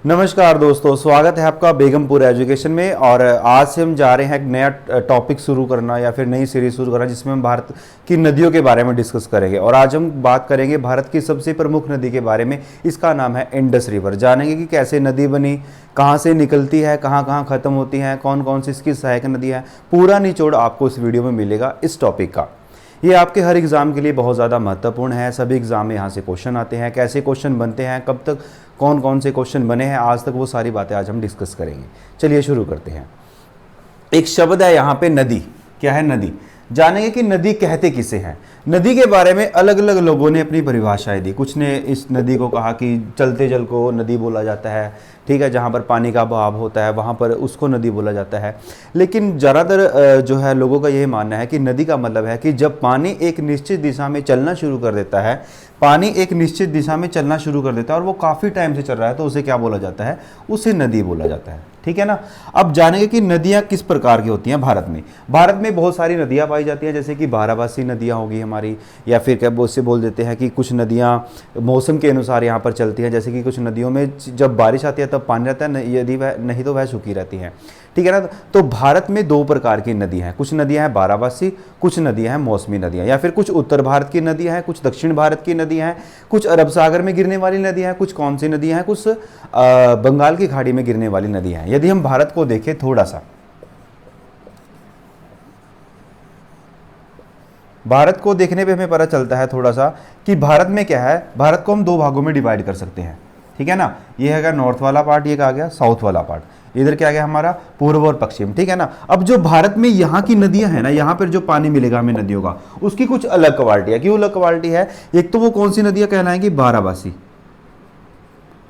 नमस्कार दोस्तों, स्वागत है आपका बेगमपुर एजुकेशन में। और आज से हम जा रहे हैं एक नया टॉपिक शुरू करना या फिर नई सीरीज शुरू करना जिसमें हम भारत की नदियों के बारे में डिस्कस करेंगे। और आज हम बात करेंगे भारत की सबसे प्रमुख नदी के बारे में। इसका नाम है इंडस रिवर। जानेंगे कि कैसे नदी बनी, कहाँ से निकलती है, कहाँ कहाँ ख़त्म होती है, कौन कौन सी इसकी सहायक नदियाँ हैं। पूरा निचोड़ आपको इस वीडियो में मिलेगा इस टॉपिक का। ये आपके हर एग्ज़ाम के लिए बहुत ज़्यादा महत्वपूर्ण है। सभी एग्ज़ाम में यहाँ से क्वेश्चन आते हैं, कैसे क्वेश्चन बनते हैं, कब तक कौन कौन से क्वेश्चन बने हैं आज तक, वो सारी बातें आज हम डिस्कस करेंगे। चलिए शुरू करते हैं। एक शब्द है यहाँ पे नदी। क्या है? नदी। जानेंगे कि नदी कहते किसे हैं। नदी के बारे में अलग अलग लोगों ने अपनी परिभाषाएं दी। कुछ ने इस नदी को कहा कि चलते जल को नदी बोला जाता है, ठीक है, जहाँ पर पानी का बहाव होता है वहाँ पर उसको नदी बोला जाता है। लेकिन ज़्यादातर जो है लोगों का यही मानना है कि नदी का मतलब है कि जब पानी एक निश्चित दिशा में चलना शुरू कर देता है, पानी एक निश्चित दिशा में चलना शुरू कर देता है और वो काफ़ी टाइम से चल रहा है, तो उसे क्या बोला जाता है? उसे नदी बोला जाता है। ठीक है ना। अब जानेंगे कि नदियाँ किस प्रकार की होती हैं भारत में। भारत में बहुत सारी नदियाँ पाई जाती हैं, जैसे कि बारहवासी नदियाँ होगी हमारी, या फिर क्या उससे बोल देते हैं कि कुछ नदियाँ मौसम के अनुसार यहाँ पर चलती हैं। जैसे कि कुछ नदियों में जब बारिश आती है तब पानी रहता है, यदि वह नहीं तो वह सूखी रहती हैं। ठीक है ना। तो भारत में दो प्रकार की नदियाँ हैं। कुछ नदियाँ हैं बारहवासी, कुछ नदियाँ हैं मौसमी नदियाँ, या फिर कुछ उत्तर भारत की नदियाँ हैं, कुछ दक्षिण भारत की नदियाँ हैं, कुछ अरब सागर में गिरने वाली नदियाँ हैं, कुछ कौन सी नदियाँ हैं, कुछ बंगाल की खाड़ी में गिरने वाली नदियाँ हैं। यदि हम भारत को देखें थोड़ा सा, भारत को देखने पे हमें पता चलता है थोड़ा सा कि भारत में क्या है। भारत को हम दो भागों में डिवाइड कर सकते हैं। ठीक है ना। ये है नॉर्थ वाला पार्ट, ये आ गया साउथ वाला पार्ट, इधर क्या गया हमारा पूर्व और पश्चिम। ठीक है ना। अब जो भारत में यहाँ की नदियां हैं ना, यहाँ पर जो पानी मिलेगा हमें नदियों का, उसकी कुछ अलग क्वालिटी है। क्यों अलग क्वालिटी है? एक तो वो कौन सी नदियां कहलाएंगी? बारहवासी।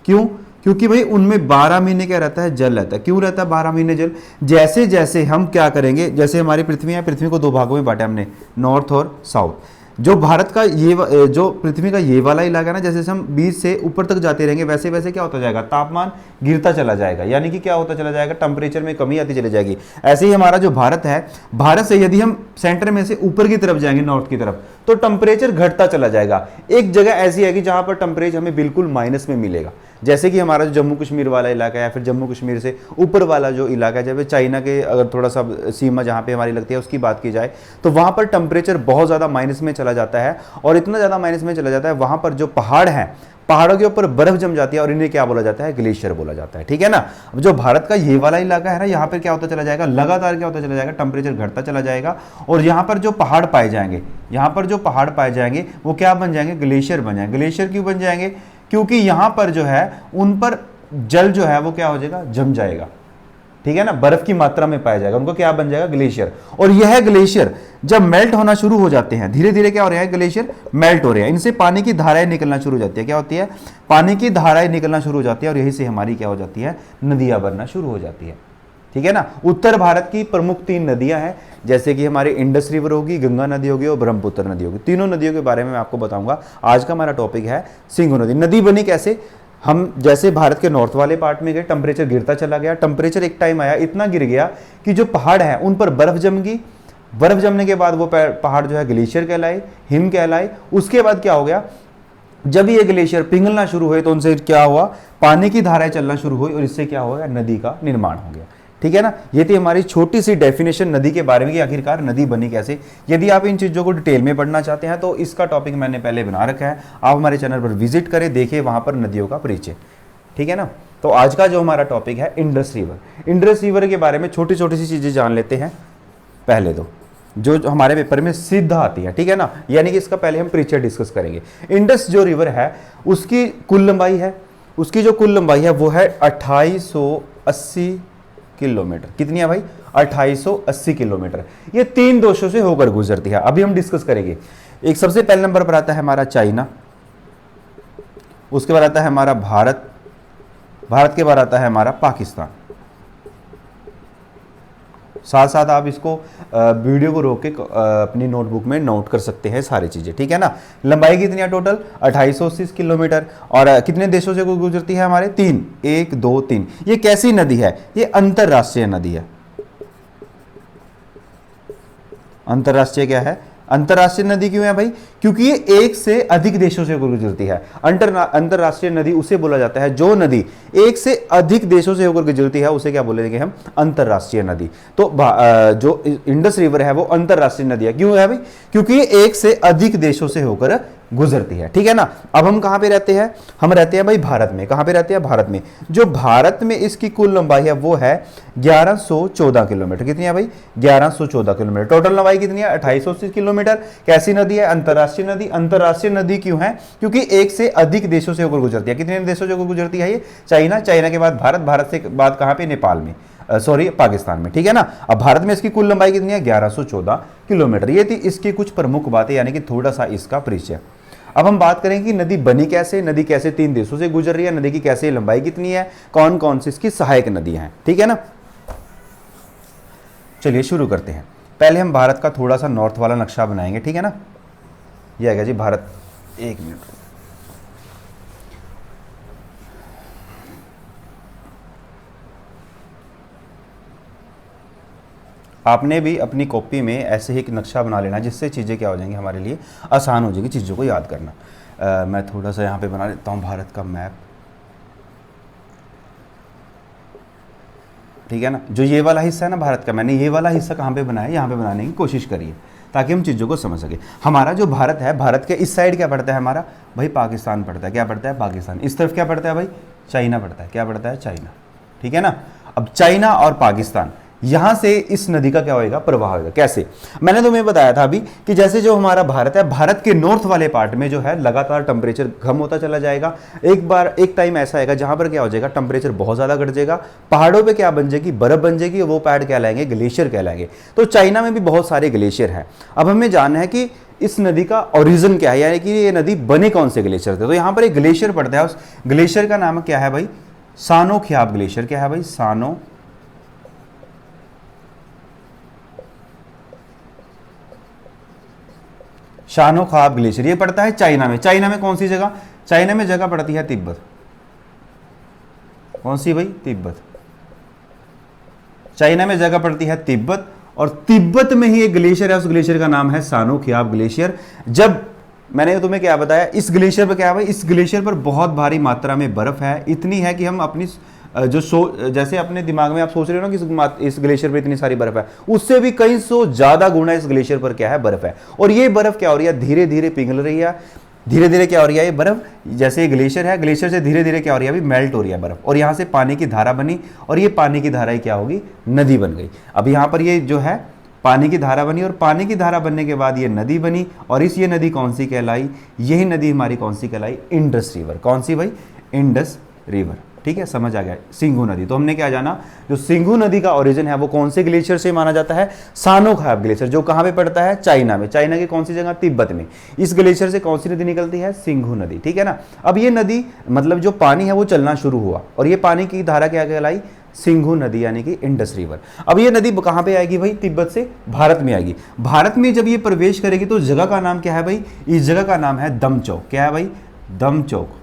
क्यों? क्योंकि भाई उनमें 12 महीने क्या रहता है? जल रहता है। क्यों रहता है 12 महीने जल? जैसे जैसे हम क्या करेंगे, जैसे हमारी पृथ्वी है, पृथ्वी को दो भागों में बांटा हमने, नॉर्थ और साउथ। जो भारत का ये जो पृथ्वी का ये वाला इलाका है ना, जैसे हम बीच से ऊपर तक जाते रहेंगे वैसे वैसे क्या होता जाएगा? तापमान गिरता चला जाएगा, यानी कि क्या होता चला जाएगा? टेम्परेचर में कमी आती चली जाएगी। ऐसे ही हमारा जो भारत है, भारत से यदि हम सेंटर में से ऊपर की तरफ जाएंगे, नॉर्थ की तरफ, तो टेम्परेचर घटता चला जाएगा। एक जगह ऐसी है कि जहां पर टेम्परेचर हमें बिल्कुल माइनस में मिलेगा, जैसे कि हमारा जो जम्मू कश्मीर वाला इलाका है, या फिर जम्मू कश्मीर से ऊपर वाला जो इलाका है, जब चाइना के अगर थोड़ा सा सीमा जहाँ पे हमारी लगती है उसकी बात की जाए, तो वहाँ पर टेम्परेचर बहुत ज़्यादा माइनस में चला जाता है। और इतना ज़्यादा माइनस में चला जाता है, वहाँ पर जो पहाड़ हैं, पहाड़ों के ऊपर बर्फ जम जाती है और इन्हें क्या बोला जाता है? ग्लेशियर बोला जाता है। ठीक है ना। अब जो भारत का ये वाला इलाका है ना, यहाँ पर क्या होता चला जाएगा? लगातार क्या होता चला जाएगा? टेम्परेचर घटता चला जाएगा। और यहाँ पर जो पहाड़ पाए जाएंगे, यहाँ पर जो पहाड़ पाए जाएंगे वो क्या बन जाएंगे? ग्लेशियर बन जाएंगे। ग्लेशियर क्यों बन जाएंगे? क्योंकि यहाँ पर जो है उन पर जल जो है वो क्या हो जाएगा? जम जाएगा। ठीक है ना। बर्फ की मात्रा में पाया जाएगा, उनको क्या बन जाएगा? ग्लेशियर। और यह ग्लेशियर जब मेल्ट होना शुरू हो जाते हैं, धीरे धीरे क्या हो रहा है? ग्लेशियर मेल्ट हो रहे हैं, इनसे पानी की धाराएं निकलना शुरू हो जाती है। क्या होती है? पानी की धाराएं निकलना शुरू हो जाती है, और यही से हमारी क्या हो जाती है? नदियां बनना शुरू हो जाती है। ठीक है ना। उत्तर भारत की प्रमुख 3 नदियां हैं, जैसे कि हमारे इंडस रिवर होगी, गंगा नदी होगी और ब्रह्मपुत्र नदी होगी। तीनों नदियों के बारे में मैं आपको बताऊंगा। आज का हमारा टॉपिक है सिंधु नदी। नदी बनी कैसे? हम जैसे भारत के नॉर्थ वाले पार्ट में गए, टेम्परेचर गिरता चला गया। टेम्परेचर एक टाइम आया, इतना गिर गया कि जो पहाड़ है उन पर बर्फ जम गई। बर्फ जमने के बाद वो पहाड़ जो है ग्लेशियर कहलाए, हिम कहलाए। उसके बाद क्या हो गया? जब ये ग्लेशियर पिघलना शुरू हुए तो उनसे क्या हुआ? पानी की धाराएं चलना शुरू हुई और इससे क्या हो गया? नदी का निर्माण हो गया। ठीक है ना। ये थी हमारी छोटी सी डेफिनेशन नदी के बारे में कि आखिरकार नदी बनी कैसे। यदि आप इन चीज़ों को डिटेल में पढ़ना चाहते हैं तो इसका टॉपिक मैंने पहले बना रखा है, आप हमारे चैनल पर विजिट करें, देखिए वहाँ पर नदियों का परिचय। ठीक है ना। तो आज का जो हमारा टॉपिक है इंडस रिवर। इंडस रिवर के बारे में छोटी छोटी सी चीज़ें जान लेते हैं पहले तो, जो हमारे पेपर में सीधा आती है। ठीक है ना। यानी कि इसका पहले हम परिचय डिस्कस करेंगे। इंडस जो रिवर है उसकी कुल लंबाई है, उसकी जो कुल लंबाई है वो है 2880 किलोमीटर। कितनी है भाई? 2880 किलोमीटर। ये 3 देशों से होकर गुजरती है। अभी हम डिस्कस करेंगे। एक सबसे पहले नंबर पर आता है हमारा चाइना, उसके बाद आता है हमारा भारत, भारत के बाद आता है हमारा पाकिस्तान। साथ साथ आप इसको वीडियो को रोक के अपनी नोटबुक में नोट कर सकते हैं सारी चीज़ें। ठीक है ना। लंबाई कितनी है टोटल? 2880 किलोमीटर। और कितने देशों से गुजरती है? हमारे 3, 1 2 3। ये कैसी नदी है? ये अंतरराष्ट्रीय नदी है। अंतरराष्ट्रीय क्या है? अंतरराष्ट्रीय नदी क्यों है भाई? क्योंकि ये एक से अधिक देशों से होकर गुजरती है। अंतरराष्ट्रीय नदी उसे बोला जाता है जो नदी एक से अधिक देशों से होकर गुजरती है, उसे क्या बोलेंगे हम, अंतरराष्ट्रीय नदी। तो जो इंडस रिवर है वो अंतरराष्ट्रीय नदी है। क्यों है भाई, क्योंकि ये एक से अधिक देशों से होकर गुजरती है, ठीक है ना। अब हम कहां पे रहते हैं, हम रहते हैं भाई भारत में। कहां पे रहते हैं, भारत में। जो भारत में इसकी कुल लंबाई है वो है 1114 किलोमीटर। कितनी है भाई, 1114 किलोमीटर। टोटल लंबाई कितनी है, 2880 किलोमीटर। कैसी नदी है, अंतरराष्ट्रीय नदी। अंतरराष्ट्रीय नदी क्यों है, क्योंकि एक से अधिक देशों से होकर गुजरती है। कितने देशों से होकर गुजरती है ये, चाइना, चाइना के बाद भारत, भारत से बाद कहां पे, नेपाल में, सॉरी पाकिस्तान में, ठीक है ना। अब भारत में इसकी कुल लंबाई कितनी है, 1114 किलोमीटर। ये थी इसकी कुछ प्रमुख बातें, यानी कि थोड़ा सा इसका परिचय। अब हम बात करेंगे कि नदी बनी कैसे, नदी कैसे 3 देशों से गुजर रही है, नदी की कैसे लंबाई कितनी है, कौन कौन सी इसकी सहायक नदियां हैं, ठीक है ना। चलिए शुरू करते हैं। पहले हम भारत का थोड़ा सा नॉर्थ वाला नक्शा बनाएंगे, ठीक है ना। ये आएगा जी भारत, एक मिनट। आपने भी अपनी कॉपी में ऐसे ही एक नक्शा बना लेना, जिससे चीज़ें क्या हो जाएंगी, हमारे लिए आसान हो जाएगी चीज़ों को याद करना। मैं थोड़ा सा यहाँ पे बना लेता हूँ भारत का मैप, ठीक है ना। जो ये वाला हिस्सा है ना भारत का, मैंने ये वाला हिस्सा कहाँ पे बनाया, यहाँ पे बनाने की कोशिश करिए ताकि हम चीज़ों को समझ सके। हमारा जो भारत है, भारत के इस साइड क्या पड़ता है हमारा भाई, पाकिस्तान पड़ता है। क्या पड़ता है, पाकिस्तान। इस तरफ क्या पड़ता है भाई, चाइना पड़ता है। क्या पड़ता है, चाइना, ठीक है ना। अब चाइना और पाकिस्तान, यहां से इस नदी का क्या होगा, प्रवाह होगा। कैसे, मैंने तुम्हें बताया था अभी कि जैसे जो हमारा भारत है, भारत के नॉर्थ वाले पार्ट में जो है लगातार टेम्परेचर कम होता चला जाएगा। एक टाइम ऐसा आएगा जहां पर क्या हो जाएगा, टेम्परेचर बहुत ज्यादा घट जाएगा। पहाड़ों पे क्या बन जाएगी, बर्फ बन जाएगी। वो पहाड़ कहलाएंगे ग्लेशियर कहलाएंगे। तो चाइना में भी बहुत सारे ग्लेशियर हैं। अब हमें जानना है कि इस नदी का ओरिजिन क्या है, यानी कि ये नदी बनी कौन से ग्लेशियर से। तो यहां पर एक ग्लेशियर पड़ता है, उस ग्लेशियर का नाम क्या है भाई, सानो ख्याब ग्लेशियर। क्या है भाई, शानो ख्वाब ग्लेशियर। ये पड़ता है चाइना में। चाइना में कौन सी जगह, चाइना में जगह पड़ती है तिब्बत। कौन सी भाई, तिब्बत। चाइना में जगह पड़ती है तिब्बत, और तिब्बत में ही एक ग्लेशियर है, उस ग्लेशियर का नाम है सानो ख्याब ग्लेशियर। जब मैंने तुम्हें क्या बताया, इस ग्लेशियर पर क्या है भाई, इस ग्लेशियर पर बहुत भारी मात्रा में बर्फ है। इतनी है कि हम अपनी जैसे अपने दिमाग में आप सोच रहे हो ना कि इस ग्लेशियर पर इतनी सारी बर्फ है, उससे भी कई सौ ज्यादा गुना इस ग्लेशियर पर क्या है, बर्फ है। और ये बर्फ क्या हो रही है, धीरे धीरे पिघल रही है। धीरे धीरे क्या हो रही है, ये बर्फ, जैसे ये ग्लेशियर है, ग्लेशियर से धीरे धीरे क्या हो रही है, अभी मेल्ट हो रही है बर्फ, और यहाँ से पानी की धारा बनी, और ये पानी की धारा क्या होगी, नदी बन गई। अब यहाँ पर ये जो है पानी की धारा बनी, और पानी की धारा बनने के बाद ये नदी बनी, और ये नदी कौन सी कहलाई, यही नदी हमारी कौन सी कहलाई, इंडस रिवर। कौन सी भाई, इंडस रिवर। ठीक है, समझ आ गया। सिंघू नदी, तो हमने क्या जाना, जो सिंघू नदी का ओरिजिन है वो कौन से ग्लेशियर से माना जाता है, सानो ख्याब ग्लेशियर, जो कहां पे पड़ता है, चाइना में। चाइना की कौन सी जगह, तिब्बत में। इस ग्लेशियर से कौन सी नदी निकलती है, सिंघू नदी। ठीक है ना। अब ये नदी मतलब जो पानी है वो चलना शुरू हुआ, और ये पानी की धारा क्या कहलाई, सिंघू नदी, यानी कि इंडस रिवर। अब ये नदी कहां पे आएगी भाई, तिब्बत से भारत में आएगी। भारत में जब ये प्रवेश करेगी तो जगह का नाम क्या है भाई, इस जगह का नाम है दमचौक। क्या है भाई, दमचौक।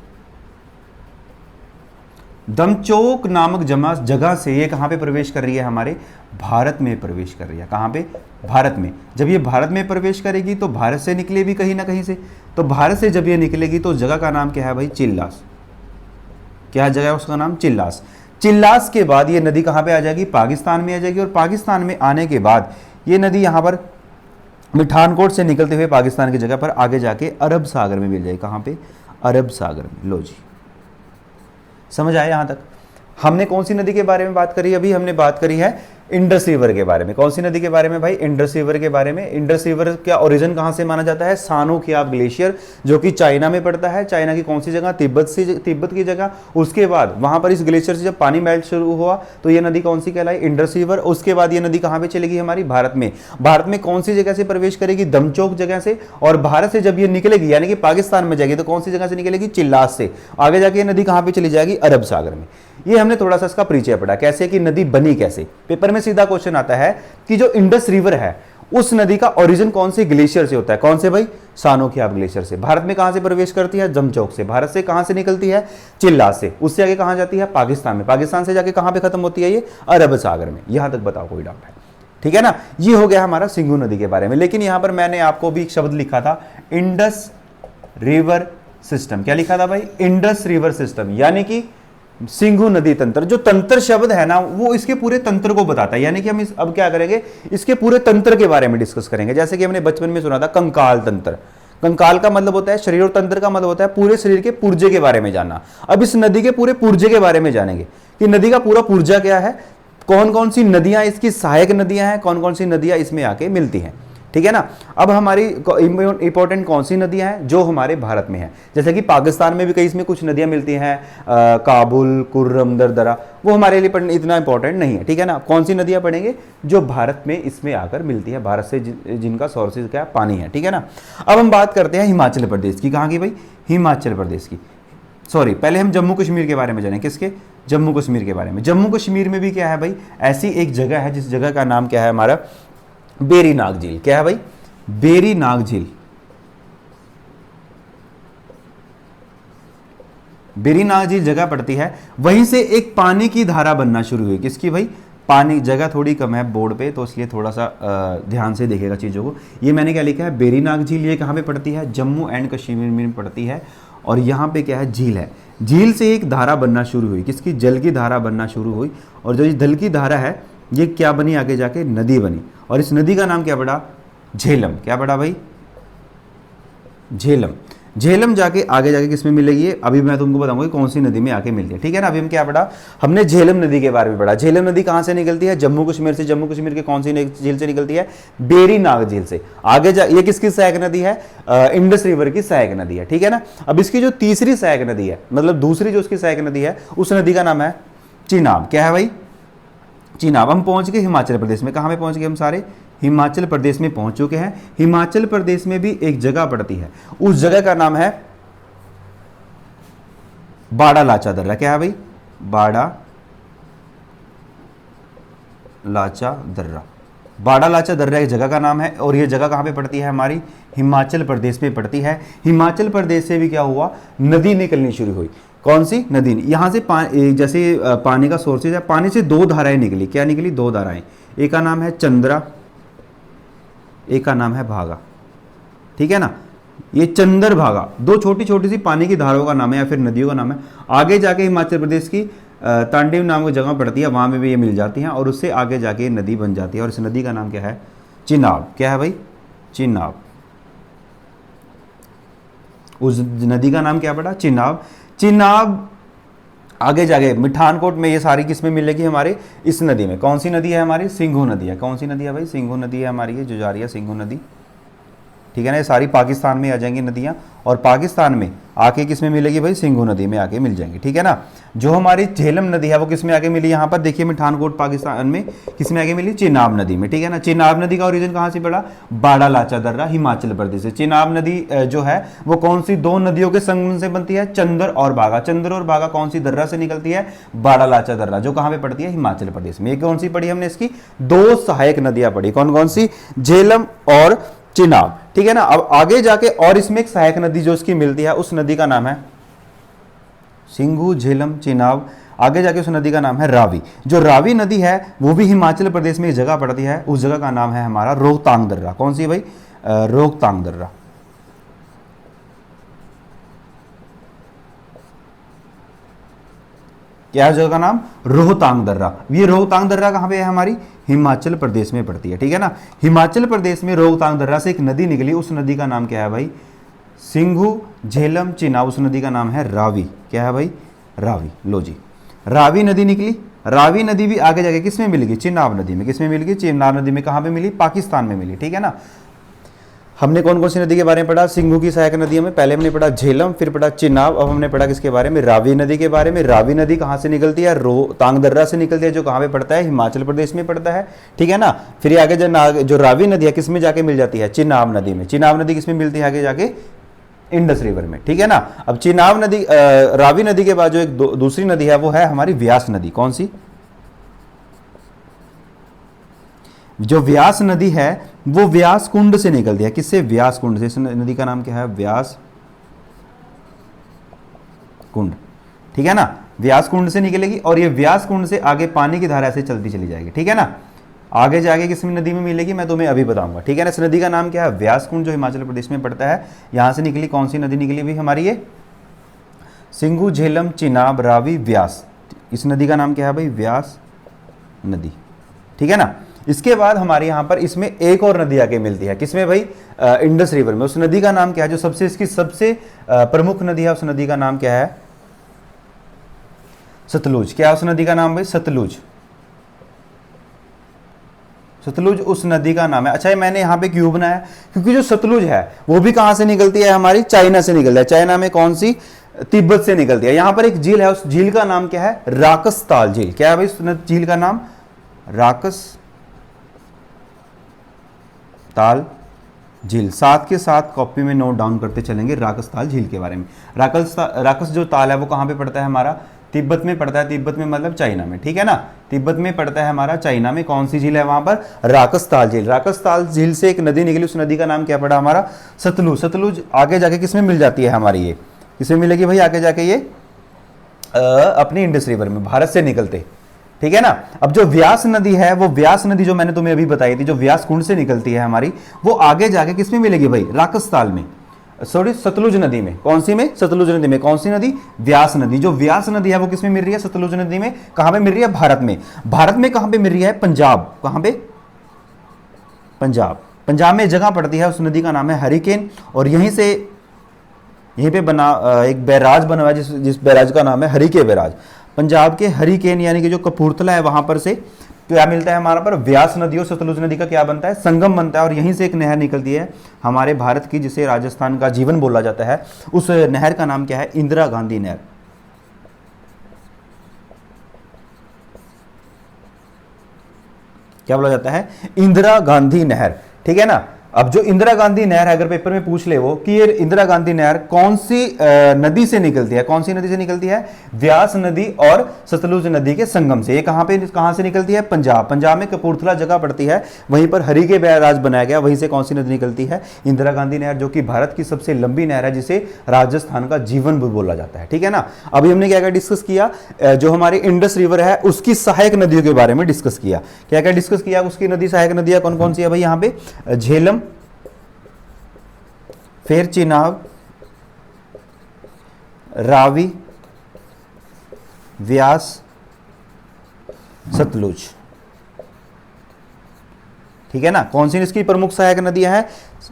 दमचौक नामक जगह से ये कहां पे प्रवेश कर रही है, हमारे भारत में प्रवेश कर रही है। कहां पे, भारत में। जब ये भारत में प्रवेश करेगी तो भारत से निकले भी कहीं ना कहीं से, तो भारत से जब ये निकलेगी तो जगह का नाम क्या है भाई, चिल्लास। क्या जगह है उसका नाम, चिल्लास। चिल्लास के बाद ये नदी कहां पे आ जाएगी, पाकिस्तान में आ जाएगी, और पाकिस्तान में आने के बाद ये नदी यहां पर मिठानकोट से निकलते हुए पाकिस्तान की जगह पर आगे जाके अरब सागर में मिल जाएगी। कहां पे, अरब सागर में। लो जी, समझ आया। यहां तक हमने कौन सी नदी के बारे में बात करी, अभी हमने बात करी है इंडस रिवर के बारे में। कौन सी नदी के बारे में भाई, इंडस रिवर के बारे में। इंडस रिवर का ओरिजिन कहां से माना जाता है, सानो ख्याब ग्लेशियर, जो कि चाइना में पड़ता है। चाइना की कौन सी जगह, तिब्बत की जगह। उसके बाद वहां पर इस ग्लेशियर से जब पानी मेल्ट शुरू हुआ तो ये नदी कौन सी कहलाई, इंडस रिवर। उसके बाद ये नदी कहां पे चलेगी, हमारी भारत में। भारत में कौन सी जगह से प्रवेश करेगी, दमचौक जगह से। और भारत से जब ये निकलेगी यानी कि पाकिस्तान में जाएगी तो कौन सी जगह से निकलेगी, चिल्लास से। आगे जाके ये नदी कहां पे चली जाएगी, अरब सागर में। ये हमने थोड़ा सा इसका परिचय पढ़ा, कैसे कि नदी बनी कैसे। पेपर में सीधा क्वेश्चन आता है कि जो इंडस रिवर है उस नदी का ओरिजिन कौन से ग्लेशियर से होता है। कौन से भाई, सानो ख्याब ग्लेशियर से। भारत में कहां से प्रवेश करती है, दमचौक से। भारत से कहां से निकलती है, चिल्लास से। उससे आगे कहां जाती है, पाकिस्तान में। पाकिस्तान से जाके कहां पे खत्म होती है, ये अरब सागर में। यहां तक बताओ, कोई डाउट है, ठीक है ना। ये हो गया हमारा सिंधु नदी के बारे में। लेकिन यहां पर मैंने आपको भी एक शब्द लिखा था, इंडस रिवर सिस्टम। क्या लिखा था भाई? इंडस रिवर सिस्टम, यानी कि सिंधु नदी तंत्र। जो तंत्र शब्द है ना, वो इसके पूरे तंत्र को बताता है। यानी कि हम अब क्या करेंगे, इसके पूरे तंत्र के बारे में डिस्कस करेंगे। जैसे कि हमने बचपन में सुना था कंकाल तंत्र। कंकाल का मतलब होता है शरीर और तंत्र का मतलब होता है पूरे शरीर के पुर्जे के बारे में जानना। अब इस नदी के पूरे पुर्जे के बारे में जानेंगे कि नदी का पूरा पुर्जा क्या है, कौन कौन सी नदियां इसकी सहायक नदियां हैं, कौन कौन सी नदियां इसमें आके मिलती हैं। ठीक है ना। अब हमारी इंपॉर्टेंट कौन सी नदियां हैं जो हमारे भारत में हैं, जैसे कि पाकिस्तान में भी कई इसमें कुछ नदियां मिलती हैं, काबुल, कुर्रम, दरदरा, वो हमारे लिए पढ़ना इतना इंपॉर्टेंट नहीं है। ठीक है ना। कौन सी नदियां पढ़ेंगे जो भारत में इसमें आकर मिलती है, भारत से जिनका सोर्सेज क्या पानी है। ठीक है ना। अब हम बात करते हैं हिमाचल प्रदेश की। कहाँ की भाई? हिमाचल प्रदेश की। सॉरी, पहले हम जम्मू कश्मीर के बारे में जानें। किसके? जम्मू कश्मीर के बारे में। जम्मू कश्मीर में भी क्या है भाई, ऐसी एक जगह है जिस जगह का नाम क्या है हमारा, बेरी नाग झील। क्या है भाई? बेरी नाग झील। बेरी नाग झील जगह पड़ती है, वहीं से एक पानी की धारा बनना शुरू हुई। किसकी भाई? पानी। जगह थोड़ी कम है बोर्ड पे, तो इसलिए थोड़ा सा ध्यान से देखेगा चीजों को। ये मैंने क्या लिखा है, बेरी नाग झील। ये कहां पे पड़ती है? जम्मू एंड कश्मीर में पड़ती है। और यहां पे क्या है? झील है। झील से एक धारा बनना शुरू हुई। किसकी? जल की धारा बनना शुरू हुई। और जो जल की धारा है ये क्या बनी? आगे जाके नदी बनी। और इस नदी का नाम क्या पड़ा? झेलम। क्या पड़ा भाई? झेलम। झेलम जाके आगे जाके किसमें मिलेगी? अभी मैं तुमको बताऊंगा कौन सी नदी में आके मिलती है। ठीक है ना। अभी हम क्या पढ़ा? हमने झेलम नदी के बारे में पढ़ा। झेलम नदी कहां से निकलती है? जम्मू कश्मीर से। जम्मू कश्मीर के कौन सी झील से निकलती है? बेरी नाग झील से। आगे जा, ये किसकी सहायक नदी है? इंडस रिवर की सहायक नदी है। ठीक है ना। अब इसकी जो तीसरी सहायक नदी है, मतलब दूसरी जो उसकी सहायक नदी है, उस नदी का नाम है चिनाब। क्या है भाई? चिनाब। हम पहुंच गए हिमाचल प्रदेश में। कहां पे पहुंच गए हम? सारे हिमाचल प्रदेश में पहुंच चुके हैं। हिमाचल प्रदेश में भी एक जगह पड़ती है, उस जगह का नाम है बाड़ा लाचा दर्रा। क्या है भाई? बाड़ा लाचा दर्रा। बाड़ा लाचा दर्रा एक जगह का नाम है। और यह जगह कहां पे पड़ती है? हमारी हिमाचल प्रदेश में पड़ती है। हिमाचल प्रदेश से भी क्या हुआ? नदी निकलनी शुरू हुई। कौन सी नदी? यहां से जैसे पानी का सोर्सेज है, पानी से दो धाराएं निकली। क्या निकली? दो धाराएं। एक का नाम है चंद्रा, एक का नाम है भागा। ठीक है ना। ये चंद्र भागा दो छोटी छोटी सी पानी की धाराओं का नाम है या फिर नदियों का नाम है। आगे जाके हिमाचल प्रदेश की तांडीव नाम की जगह पड़ती है, वहां में भी ये मिल जाती हैं और उससे आगे जाके नदी बन जाती है। और इस नदी का नाम क्या है? चिनाब। क्या है भाई? चिनाब। उस नदी का नाम क्या पड़ा? चिनाब। चिनाब आगे जाके मिठानकोट में ये सारी किसमें मिलेगी? हमारे इस नदी में। कौन सी नदी है हमारी? सिंघू नदी है। कौन सी नदी है भाई? सिंघू नदी है हमारी, ये जो जा रही है सिंघू नदी। ठीक है ना। ये सारी पाकिस्तान में आ जाएंगी नदियां, और पाकिस्तान में आके किसमें मिलेगी भाई? सिंघू नदी में आके मिल जाएंगी। ठीक है ना। जो हमारी झेलम नदी है वो किसमें आके मिली? यहाँ पर देखिए मिठानकोट पाकिस्तान में किसमें आके मिली? चिनाब नदी में। ठीक है ना। चिनाब नदी का ओरिजिन कहाँ से पड़ा? बाड़ा लाचा दर्रा, हिमाचल प्रदेश से। चिनाब नदी जो है वो कौन सी दो नदियों के संगम से बनती है? चंद्र और बागा। चंद्र और बागा कौन सी दर्रा से निकलती है? बाड़ा लाचा दर्रा, जो कहाँ पे पड़ती है? हिमाचल प्रदेश में। कौन सी पढ़ी हमने? इसकी दो सहायक नदियां पढ़ी। कौन कौन सी? झेलम और चिनाब। ठीक है ना। अब आगे जाके और इसमें एक सहायक नदी जो इसकी मिलती है, उस नदी का नाम है सिंघू, झेलम, चिनाब। आगे जाके उस नदी का नाम है रावी। जो रावी नदी है वो भी हिमाचल प्रदेश में एक जगह पड़ती है, उस जगह का नाम है हमारा रोहतांग दर्रा। कौन सी भाई? रोहतांग दर्रा। क्या है जगह का नाम? रोहतांग दर्रा। ये रोहतांग दर्रा कहां पे है? हमारी हिमाचल प्रदेश में पड़ती है। ठीक है ना। हिमाचल प्रदेश में रोहतांग दर्रा से एक नदी निकली, उस नदी का नाम क्या है भाई? सिंघू, झेलम, चिनाब। उस नदी का नाम है रावी। क्या है भाई? रावी। लो जी, रावी नदी निकली। रावी नदी भी आगे जाके किसमें मिलेगी? चिनाब नदी में। किसमें मिलेगी? चिनाब नदी में। कहां पे मिली? पाकिस्तान में मिली। ठीक है ना। हमने कौन कौन सी नदी के बारे में पढ़ा? सिंघू की सहायक नदियों में पहले हमने पढ़ा झेलम, फिर पढ़ा चिनाब। अब हमने पढ़ा किसके बारे में? रावी नदी के बारे में। रावी नदी कहाँ से निकलती है? रोहतांग दर्रा से निकलती है, जो कहाँ पे पड़ता है? हिमाचल प्रदेश में पड़ता है। ठीक है ना। फिर आगे जो रावी नदी है किसमें जाके मिल जाती है? चिनाब नदी में। चिनाब नदी किसमें मिलती है? आगे जाके इंडस रिवर में। ठीक है ना। अब चिनाब नदी रावी नदी के बाद जो एक दूसरी नदी है वो है हमारी व्यास नदी। कौन सी? जो व्यास नदी है वो व्यास कुंड से निकलती है। किससे? व्यास कुंड से। इस नदी का नाम क्या है? व्यास कुंड। ठीक है ना। व्यास कुंड से निकलेगी और ये व्यास कुंड से आगे पानी की धारा से चलती चली जाएगी। ठीक है ना। आगे जाके किस नदी में मिलेगी मैं तुम्हें अभी बताऊंगा, ठीक है ना। इस नदी का नाम क्या है, व्यास कुंड, जो हिमाचल प्रदेश में पड़ता है। यहाँ से निकली कौन सी नदी निकली भाई हमारी, ये सिंगू, झेलम, चिनाब, रावी, व्यास। इस नदी का नाम क्या है भाई, व्यास नदी, ठीक है ना। इसके बाद हमारे यहाँ पर इसमें एक और नदी आके मिलती है, किसमें भाई, इंडस रिवर में। उस नदी का नाम क्या है, जो सबसे इसकी सबसे प्रमुख नदी है, उस नदी का नाम क्या है, सतलुज। क्या उस नदी का नाम भाई, सतलुज। सतलुज उस नदी का नाम है। अच्छा, मैंने यहाँ पे क्यों बनाया, क्योंकि जो सतलुज है वो भी कहाँ से निकलती है हमारी, चाइना से निकलती है। चाइना में कौन सी, तिब्बत से निकलती है। यहाँ पर एक झील है, उस झील का नाम क्या है, राकसताल झील। क्या है भाई उस झील का नाम, राकस ताल झील। साथ के साथ कॉपी में नोट डाउन करते चलेंगे राकसताल झील के बारे में। राकस जो ताल है वो कहाँ पे पड़ता है हमारा, तिब्बत में पड़ता है। तिब्बत में मतलब चाइना में, ठीक है ना। तिब्बत में पड़ता है हमारा, चाइना में। कौन सी झील है वहां पर, राकसताल झील। राकसताल झील से एक नदी निकली, उस नदी का नाम क्या पड़ा हमारा, सतलुज। सतलुज आगे जाके किसमें मिल जाती है हमारी, ये किसमें मिलेगी भाई आगे जाके, ये अपनी इंडस रिवर में, भारत से निकलते, ठीक है ना। अब जो व्यास नदी है, वो व्यास नदी जो मैंने तुम्हें अभी बताई थी, जो व्यास कुंड से निकलती है हमारी, वो आगे जाके किसमें मिलेगी भाई, राकसताल में, सॉरी सतलुज नदी में। कौन सी में, सतलुज नदी में। कौन सी नदी, व्यास नदी। जो व्यास नदी है वो किसमें मिल रही है, सतलुज नदी में। कहां पे मिल रही है, भारत में। भारत में कहां पे मिल रही है, पंजाब। कहां पे, पंजाब। पंजाब में जगह पड़ती है, उस नदी का नाम है हरिकेन। और यहीं पे बना एक बैराज बना हुआ है, जिस बैराज का नाम है हरिके बैराज। पंजाब के हरिकेन यानी कि जो कपूरथला है, वहां पर से क्या मिलता है हमारा पर, व्यास नदी और सतलुज नदी का क्या बनता है, संगम बनता है। और यहीं से एक नहर निकलती है हमारे भारत की, जिसे राजस्थान का जीवन बोला जाता है। उस नहर का नाम क्या है, इंदिरा गांधी नहर। क्या बोला जाता है, इंदिरा गांधी नहर, ठीक है ना। अब जो इंदिरा गांधी नहर है, अगर पेपर में पूछ ले वो कि ये इंदिरा गांधी नहर कौन सी नदी से निकलती है, कौन सी नदी से निकलती है, व्यास नदी और सतलुज नदी के संगम से। ये कहां से निकलती है, पंजाब। पंजाब में कपूरथला जगह पड़ती है, वहीं पर हरिके बैराज बनाया गया, वहीं से कौन सी नदी निकलती है, इंदिरा गांधी नहर, जो कि भारत की सबसे लंबी नहर है, जिसे राजस्थान का जीवन भी बोला जाता है, ठीक है ना। अभी हमने क्या क्या डिस्कस किया, जो हमारी इंडस रिवर है उसकी सहायक नदियों के बारे में डिस्कस किया। क्या क्या डिस्कस किया, उसकी नदी सहायक नदियां कौन कौन सी है भाई, यहाँ पे झेलम, फिर चिनाब, रावी, व्यास, सतलुज, ठीक है ना। कौन सी इसकी प्रमुख सहायक नदियां हैं,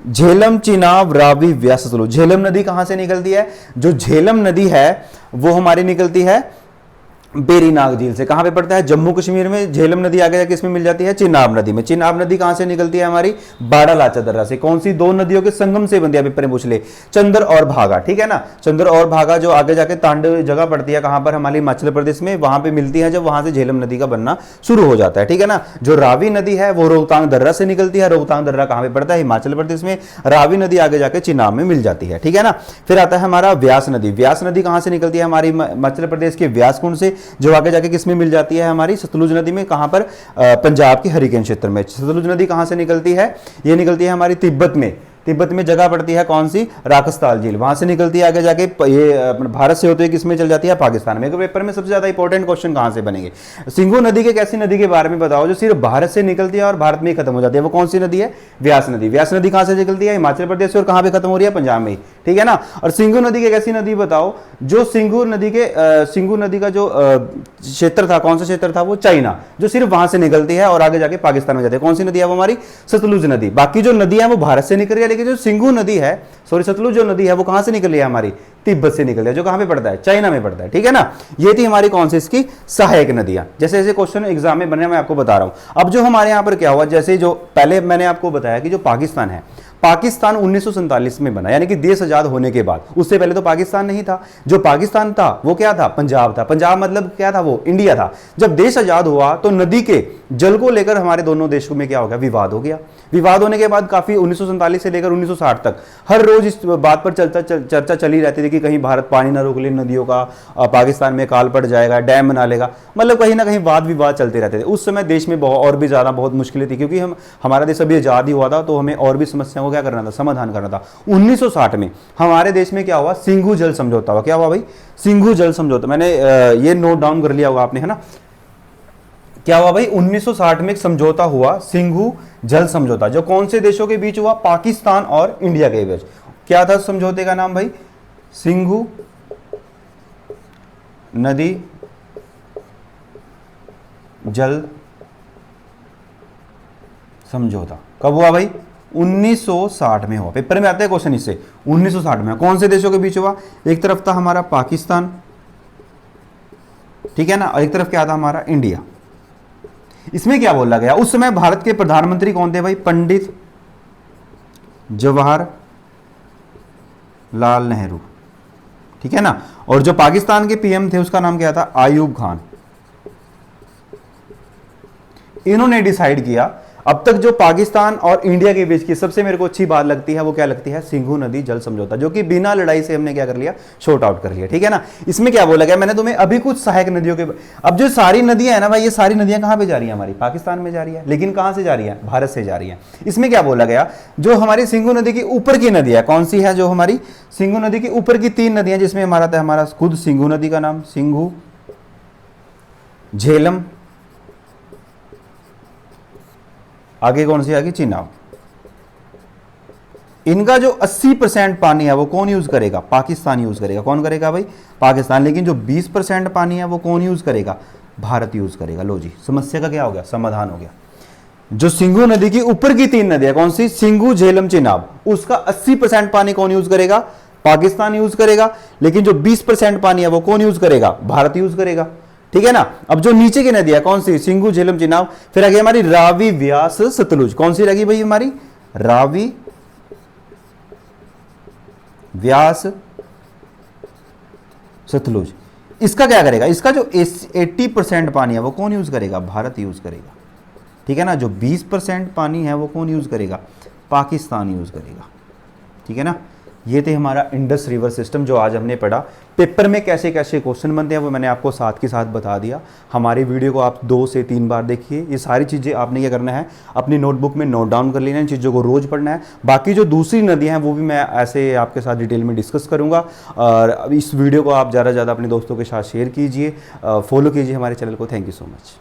झेलम, चिनाब, रावी, व्यास, सतलुज। झेलम नदी कहां से निकलती है, जो झेलम नदी है वो हमारी निकलती है बेरीनाग झील से। कहां पे पड़ता है, जम्मू कश्मीर में। झेलम नदी आगे जाके इसमें मिल जाती है चिनाब नदी में। चिनाब नदी कहां से निकलती है हमारी, बाड़ालाचा दर्रा से। कौन सी, दो नदियों के संगम से बनती है, पेपर में पूछ ले, चंद्र और भागा, ठीक है ना। चंद्र और भागा जो आगे जाके तांडव जगह पड़ती है, कहां पर, हमारी हिमाचल प्रदेश में, वहां पे मिलती है, जब वहां से झेलम नदी का बनना शुरू हो जाता है, ठीक है ना। जो रावी नदी है वो रोहतांग दर्रा से निकलती है। रोहतांग दर्रा कहां पे पड़ता है, हिमाचल प्रदेश में। रावी नदी आगे जाके चिनाब में मिल जाती है, ठीक है ना। फिर आता है हमारा व्यास नदी। व्यास नदी कहां से निकलती है, हमारी हिमाचल प्रदेश के व्यास कुंड से, जो आगे जाके किसमें मिल जाती है हमारी, सतलुज नदी में। कहां पर, पंजाब के हरिकेन क्षेत्र में। सतलुज नदी कहां से निकलती है, ये निकलती है हमारी तिब्बत में। तिब्बत में जगह पड़ती है कौन सी, राकसताल झील, वहां से निकलती है आगे जाके, ये भारत से होते हुए किसमें चल जाती है, पाकिस्तान में। पेपर में सबसे ज्यादा इंपॉर्टेंट क्वेश्चन कहां से बनेंगे, सिंगू नदी के कैसी नदी के बारे में बताओ, जो सिर्फ भारत से निकलती है और भारत में ही खत्म हो जाती है। वो कौन सी नदी है, व्यास नदी। व्यास नदी कहां से निकलती है, हिमाचल प्रदेश से, और कहां पे खत्म हो रही है, पंजाब में, ठीक है ना। और सिंगू नदी की कैसी नदी बताओ, जो सिंगू नदी का जो क्षेत्र था, कौन सा क्षेत्र था वो, चाइना, जो सिर्फ वहां से निकलती है और आगे जाके पाकिस्तान में जाती है। कौन सी नदी है वो हमारी, सतलुज नदी। बाकी जो नदी है वो भारत से निकल रही है, लेकिन जो सिंगू नदी है, सॉरी सतलुज जो नदी है वो कहां से निकल रही है हमारी, तिब्बत से निकल रही है, जो कहां पे पड़ता है, चाइना में पड़ता है, ठीक है ना। ये थी हमारी कौन सी इसकी सहायक नदियां। जैसे जैसे क्वेश्चन एग्जाम में बने मैं आपको बता रहा हूं। अब जो हमारे यहां पर क्या हुआ, जैसे जो पहले मैंने आपको बताया कि जो पाकिस्तान है, पाकिस्तान 1947 में बना, यानी कि देश आजाद होने के बाद। उससे पहले तो पाकिस्तान नहीं था। जो पाकिस्तान था वो क्या था, पंजाब था। पंजाब मतलब क्या था, वो इंडिया था। जब देश आजाद हुआ तो नदी के जल को लेकर हमारे दोनों देशों में क्या हो गया, विवाद हो गया। विवाद होने के बाद काफी 1947 से लेकर 1960 तक हर रोज इस बात पर चर्चा चली रहती थी कि कहीं भारत पानी ना रोक ले नदियों का, पाकिस्तान में काल पड़ जाएगा, डैम बना लेगा, मतलब कहीं ना कहीं वाद विवाद चलते रहते थे। उस समय देश में और भी ज्यादा बहुत मुश्किलें थी, क्योंकि हमारा देश अभी आजाद ही हुआ था, तो हमें और भी समस्याओं को क्या करना था, समाधान करना था। 1960 में हमारे देश में क्या हुआ, सिंघू जल समझौता हुआ। क्या हुआ भाई, सिंघू जल समझौता। मैंने ये नोट डाउन कर लिया होगा आपने, है ना। क्या हुआ भाई, 1960 में एक समझौता हुआ, सिंघू जल समझौता, जो कौन से देशों के बीच हुआ, पाकिस्तान और इंडिया के बीच। क्या था समझौते का नाम भाई, सिंघू नदी जल समझौता। कब हुआ भाई, 1960 में हुआ। पेपर में आता है क्वेश्चन इससे, 1960 में। कौन से देशों के बीच हुआ, एक तरफ था हमारा पाकिस्तान, ठीक है ना, और एक तरफ क्या था हमारा इंडिया। इसमें क्या बोला गया, उस समय भारत के प्रधानमंत्री कौन थे भाई, पंडित जवाहर लाल नेहरू, ठीक है ना, और जो पाकिस्तान के पीएम थे उसका नाम क्या था, आयूब खान। इन्होंने डिसाइड किया, अब तक जो पाकिस्तान और इंडिया के बीच की सबसे मेरे को अच्छी बात लगती है वो क्या लगती है, सिंघू नदी जल समझौता, जो कि बिना लड़ाई से हमने क्या कर लिया, शॉर्ट आउट कर लिया, ठीक है ना। इसमें क्या बोला गया, मैंने तुम्हें अभी कुछ सहायक नदियों के, अब जो सारी नदियां है ना भाई, ये सारी नदियां कहां पे जा रही है, हमारी पाकिस्तान में जा रही है, लेकिन कहां से जा रही है, भारत से जा रही है। इसमें क्या बोला गया, जो हमारी सिंघू नदी की ऊपर की नदियां कौन सी है, जो हमारी सिंघू नदी की ऊपर की 3 नदियां, जिसमें हमारा था हमारा खुद सिंघू नदी का नाम सिंघू, झेलम, आगे कौन सी आगे, चिनाब। इनका जो 80% पानी है वो कौन यूज करेगा, पाकिस्तान यूज करेगा। कौन करेगा भाई, पाकिस्तान। लेकिन जो 20% पानी है वो कौन यूज करेगा, भारत यूज करेगा। लो जी, समस्या का क्या हो गया, समाधान हो गया। जो सिंघू नदी की ऊपर की 3 नदियां कौन सी, सिंघू झेलम चिनाब, उसका 80% पानी कौन यूज करेगा, पाकिस्तान यूज करेगा। लेकिन जो 20% पानी है वो कौन यूज करेगा, भारत यूज करेगा, ठीक है ना। अब जो नीचे की नदियां कौन सी, सिंघू झेलम चिनाब, फिर आगे हमारी रावी व्यास सतलुज, कौन सी रहेगी भाई हमारी, रावी व्यास सतलुज। इसका क्या करेगा, इसका जो 80% पानी है वो कौन यूज करेगा, भारत यूज करेगा, ठीक है ना। जो 20% पानी है वो कौन यूज करेगा, पाकिस्तान यूज करेगा, ठीक है ना। ये थे हमारा इंडस रिवर सिस्टम जो आज हमने पढ़ा। पेपर में कैसे कैसे क्वेश्चन बनते हैं वो मैंने आपको साथ के साथ बता दिया। हमारी वीडियो को आप 2 से 3 बार देखिए। ये सारी चीज़ें आपने क्या करना है, अपनी नोटबुक में नोट डाउन कर लेना है, इन चीज़ों को रोज़ पढ़ना है। बाकी जो दूसरी नदियाँ हैं वो भी मैं ऐसे आपके साथ डिटेल में डिस्कस करूँगा। और इस वीडियो को आप ज़्यादा से ज़्यादा अपने दोस्तों के साथ शेयर कीजिए, फॉलो कीजिए हमारे चैनल को। Thank you so much.